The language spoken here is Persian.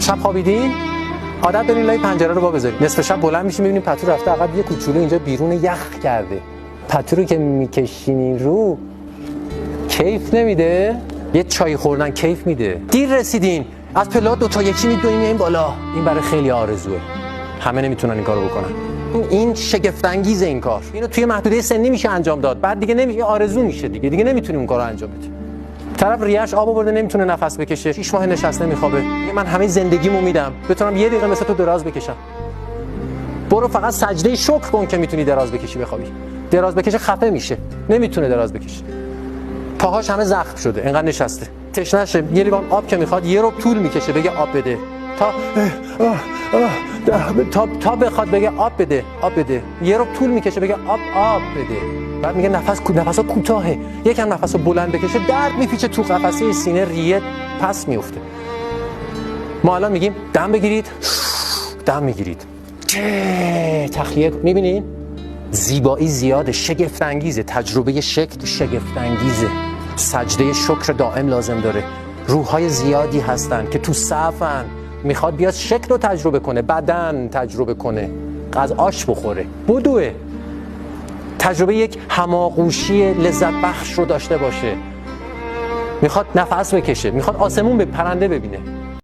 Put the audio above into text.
شب خوابیدین؟ عادت دارین لای پنجره رو وا بذارید. نصف شب بلند میشین میبینین پتو رفته عقب، یه کوچولو اینجا بیرون یخ کرده. پتو رو که میکشینین رو کیف نمیده؟ یه چای خوردن کیف میده. دیر رسیدین، از پلا 2 تا یکی میدویم این بالا. این برای خیلی آرزوئه. همه نمیتونن این کارو بکنن. این شگفت انگیزه این کار. اینو توی محدوده سنی میشه انجام داد. بعد دیگه نمیشه، آرزو میشه دیگه نمیتونیم اون کارو انجام بدیم. طرف ریه‌اش آب آورده نمیتونه نفس بکشه، 6 ماه نشسته میخوابه. من همه زندگیمو میدم بتونم یه دقیقه مثل تو دراز بکشم. برو فقط سجده شکر کن که میتونی دراز بکشی بخوابی. دراز بکشه خفه میشه، نمیتونه دراز بکشه. پاهاش همه زخم شده، اینقدر نشسته. تشنه‌شه، یه لیوان آب که میخواد یه رو طول میکشه بگه آب بده. تا بخواد بگه آب بده. یه رو طول میکشه بگه آب بده. بعد میگه نفسا کوتاهه. یکم نفسو بلند بکشه، درد میپیچه تو قفسه سینه، ریه پس میفته. ما الان میگیم دم میگیرید. تخلیه میبینین؟ زیبایی زیاده، شگفت انگیزه، تجربه شگفت انگیزه. سجده شکر دائم لازم داره. روح‌های زیادی هستن که تو صفن، میخواد بیاد شکل رو تجربه کنه، بدن تجربه کنه، از آش بخوره، بدوه، تجربه یک هماغوشی لذت بخش رو داشته باشه، میخواد نفس بکشه، میخواد آسمون به پرنده ببینه.